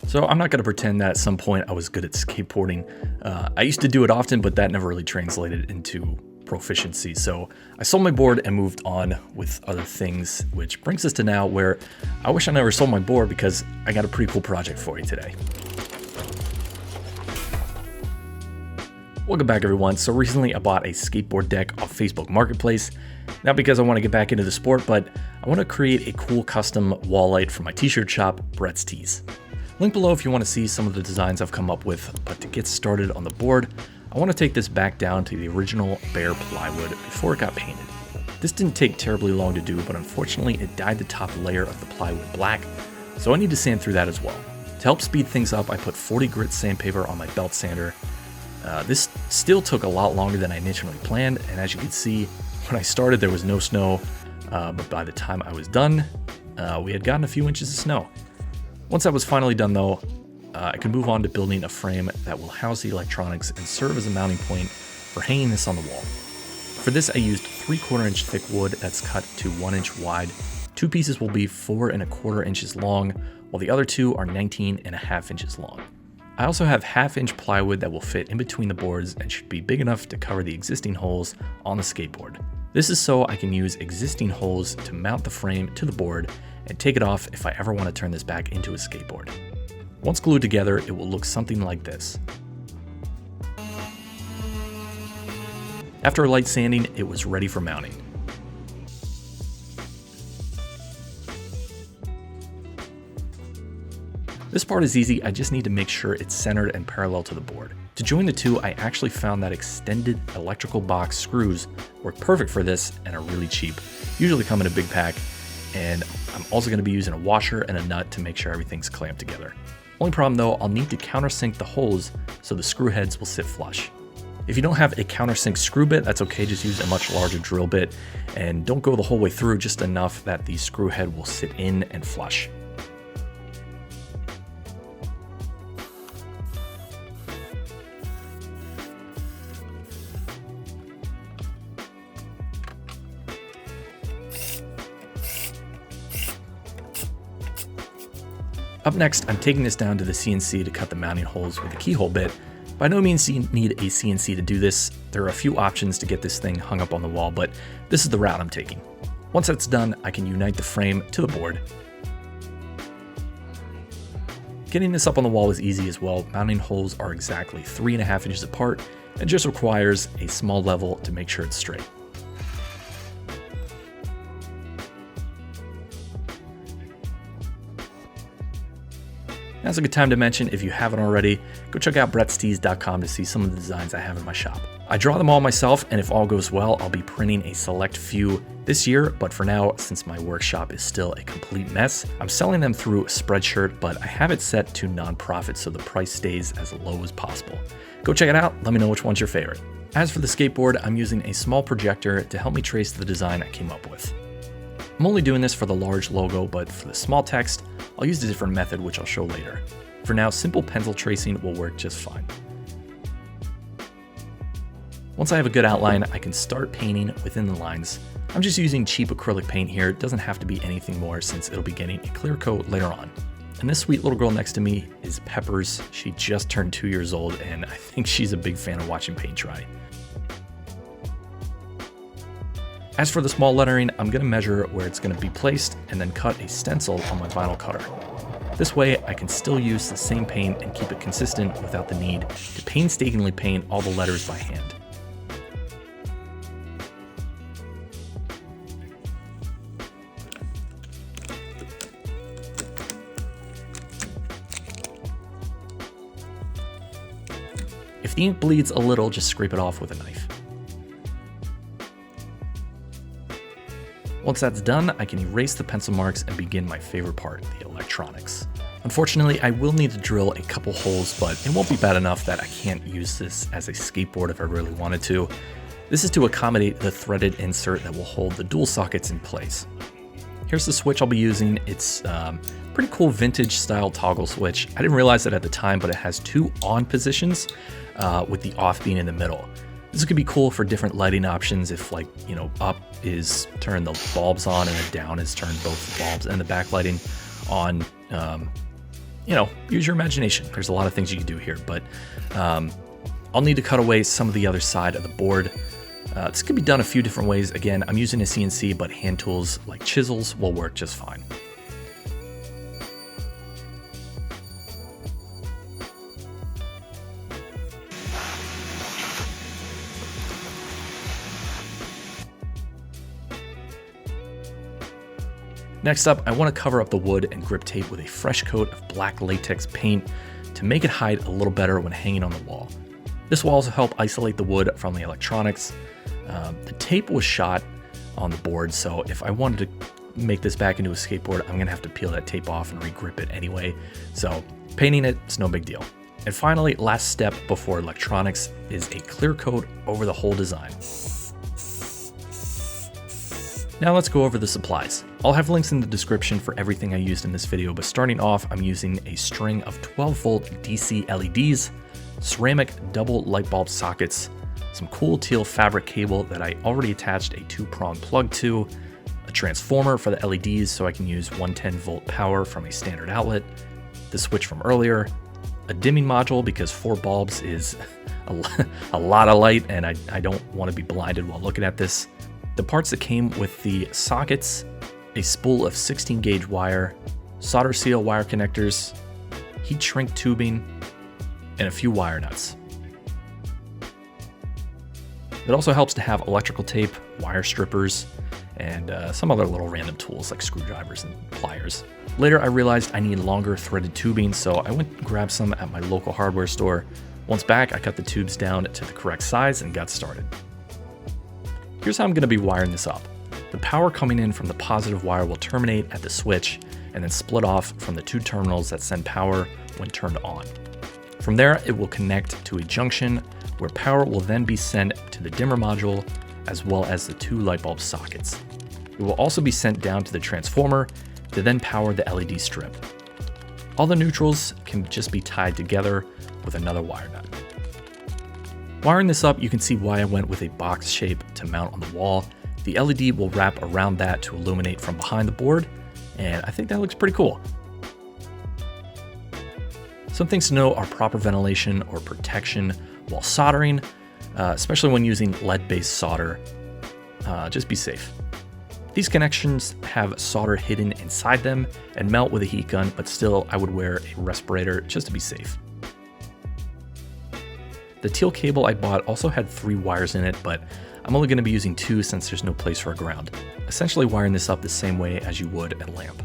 So I'm not going to pretend that at some point I was good at skateboarding. I used to do it often, but that never really translated into proficiency. So I sold my board and moved on with other things, which brings us to now where I wish I never sold my board because I got a pretty cool project for you today. Welcome back, everyone. So recently I bought a skateboard deck off Facebook Marketplace. Not because I want to get back into the sport, but I want to create a cool custom wall light for my t-shirt shop, Brett's Tees. Link below if you want to see some of the designs I've come up with, but to get started on the board, I want to take this back down to the original bare plywood before it got painted. This didn't take terribly long to do, but unfortunately it dyed the top layer of the plywood black, so I need to sand through that as well. To help speed things up, I put 40 grit sandpaper on my belt sander. This still took a lot longer than I initially planned, and as you can see, when I started there was no snow, but by the time I was done, we had gotten a few inches of snow. Once that was finally done though, I could move on to building a frame that will house the electronics and serve as a mounting point for hanging this on the wall. For this I used 3/4 inch thick wood that's cut to 1 inch wide. Two pieces will be 4 1/4 inches long, while the other two are 19.5 inches long. I also have 1/2 inch plywood that will fit in between the boards and should be big enough to cover the existing holes on the skateboard. This is so I can use existing holes to mount the frame to the board and take it off if I ever want to turn this back into a skateboard. Once glued together, it will look something like this. After light sanding, it was ready for mounting. This part is easy, I just need to make sure it's centered and parallel to the board. To join the two, I actually found that extended electrical box screws work perfect for this and are really cheap. Usually come in a big pack, and I'm also going to be using a washer and a nut to make sure everything's clamped together. Only problem though, I'll need to countersink the holes so the screw heads will sit flush. If you don't have a countersink screw bit, that's okay, just use a much larger drill bit and don't go the whole way through, just enough that the screw head will sit in and flush. Up next, I'm taking this down to the CNC to cut the mounting holes with a keyhole bit. By no means do you need a CNC to do this. There are a few options to get this thing hung up on the wall, but this is the route I'm taking. Once that's done, I can unite the frame to the board. Getting this up on the wall is easy as well. Mounting holes are exactly 3.5 inches apart and just requires a small level to make sure it's straight. Now's a good time to mention, if you haven't already, go check out brettstees.com to see some of the designs I have in my shop. I draw them all myself, and if all goes well, I'll be printing a select few this year, but for now, since my workshop is still a complete mess, I'm selling them through Spreadshirt, but I have it set to nonprofit so the price stays as low as possible. Go check it out, let me know which one's your favorite. As for the skateboard, I'm using a small projector to help me trace the design I came up with. I'm only doing this for the large logo, but for the small text, I'll use a different method which I'll show later. For now, simple pencil tracing will work just fine. Once I have a good outline, I can start painting within the lines. I'm just using cheap acrylic paint here. It doesn't have to be anything more since it'll be getting a clear coat later on. And this sweet little girl next to me is Peppers. She just turned 2 years old, and I think she's a big fan of watching paint dry. As for the small lettering, I'm going to measure where it's going to be placed and then cut a stencil on my vinyl cutter. This way I can still use the same paint and keep it consistent without the need to painstakingly paint all the letters by hand. If the ink bleeds a little, just scrape it off with a knife. Once that's done, I can erase the pencil marks and begin my favorite part, the electronics. Unfortunately, I will need to drill a couple holes, but it won't be bad enough that I can't use this as a skateboard if I really wanted to. This is to accommodate the threaded insert that will hold the dual sockets in place. Here's the switch I'll be using. It's pretty cool vintage style toggle switch. I didn't realize it at the time, but it has two on positions with the off being in the middle. This could be cool for different lighting options if, like, you know, up is turn the bulbs on and then down is turn both the bulbs and the backlighting on. use your imagination. There's a lot of things you can do here, but I'll need to cut away some of the other side of the board. This could be done a few different ways. Again, I'm using a CNC, but hand tools like chisels will work just fine. Next up, I want to cover up the wood and grip tape with a fresh coat of black latex paint to make it hide a little better when hanging on the wall. This will also help isolate the wood from the electronics. The tape was shot on the board, so if I wanted to make this back into a skateboard, I'm going to have to peel that tape off and re-grip it anyway. So painting it is no big deal. And finally, last step before electronics is a clear coat over the whole design. Now let's go over the supplies. I'll have links in the description for everything I used in this video, but starting off, I'm using a string of 12-volt DC LEDs, ceramic double light bulb sockets, some cool teal fabric cable that I already attached a 2-prong plug to, a transformer for the LEDs so I can use 110-volt power from a standard outlet, the switch from earlier, a dimming module because 4 bulbs is a lot of light and I don't want to be blinded while looking at this. The parts that came with the sockets, a spool of 16 gauge wire, solder seal wire connectors, heat shrink tubing, and a few wire nuts. It also helps to have electrical tape, wire strippers, and some other little random tools like screwdrivers and pliers. Later I realized I need longer threaded tubing, so I went and grabbed some at my local hardware store. Once back, I cut the tubes down to the correct size and got started. Here's how I'm going to be wiring this up. The power coming in from the positive wire will terminate at the switch and then split off from the 2 terminals that send power when turned on. From there, it will connect to a junction where power will then be sent to the dimmer module as well as the 2 light bulb sockets. It will also be sent down to the transformer to then power the LED strip. All the neutrals can just be tied together with another wire nut. Wiring this up, you can see why I went with a box shape to mount on the wall. The LED will wrap around that to illuminate from behind the board, and I think that looks pretty cool. Some things to know are proper ventilation or protection while soldering, especially when using lead-based solder. Just be safe. These connections have solder hidden inside them and melt with a heat gun, but still I would wear a respirator just to be safe. The teal cable I bought also had 3 wires in it, but I'm only going to be using 2 since there's no place for a ground. Essentially wiring this up the same way as you would a lamp.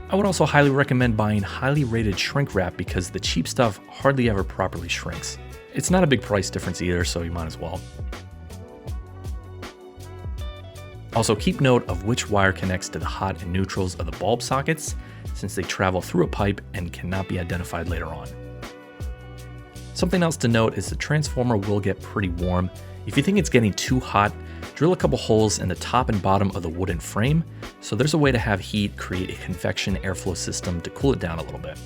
I would also highly recommend buying highly rated shrink wrap because the cheap stuff hardly ever properly shrinks. It's not a big price difference either, so you might as well. Also, keep note of which wire connects to the hot and neutrals of the bulb sockets, since they travel through a pipe and cannot be identified later on. Something else to note is the transformer will get pretty warm. If you think it's getting too hot, drill a couple holes in the top and bottom of the wooden frame, so there's a way to have heat create a convection airflow system to cool it down a little bit.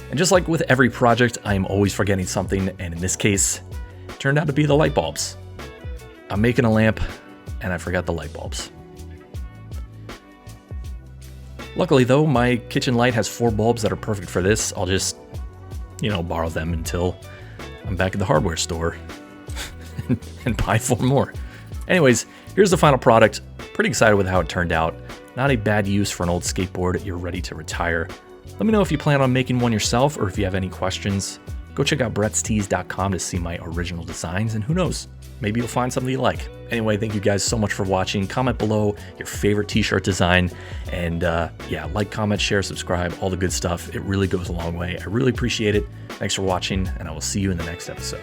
And just like with every project, I am always forgetting something, and in this case, it turned out to be the light bulbs. I'm making a lamp, and I forgot the light bulbs. Luckily though, my kitchen light has 4 bulbs that are perfect for this. I'll just, borrow them until I'm back at the hardware store and buy 4 more. Anyways, here's the final product. Pretty excited with how it turned out. Not a bad use for an old skateboard you're ready to retire. Let me know if you plan on making one yourself or if you have any questions. Go check out brettstees.com to see my original designs, and who knows, maybe you'll find something you like. Anyway, thank you guys so much for watching. Comment below your favorite t-shirt design, and like, comment, share, subscribe, all the good stuff. It really goes a long way. I really appreciate it. Thanks for watching, and I will see you in the next episode.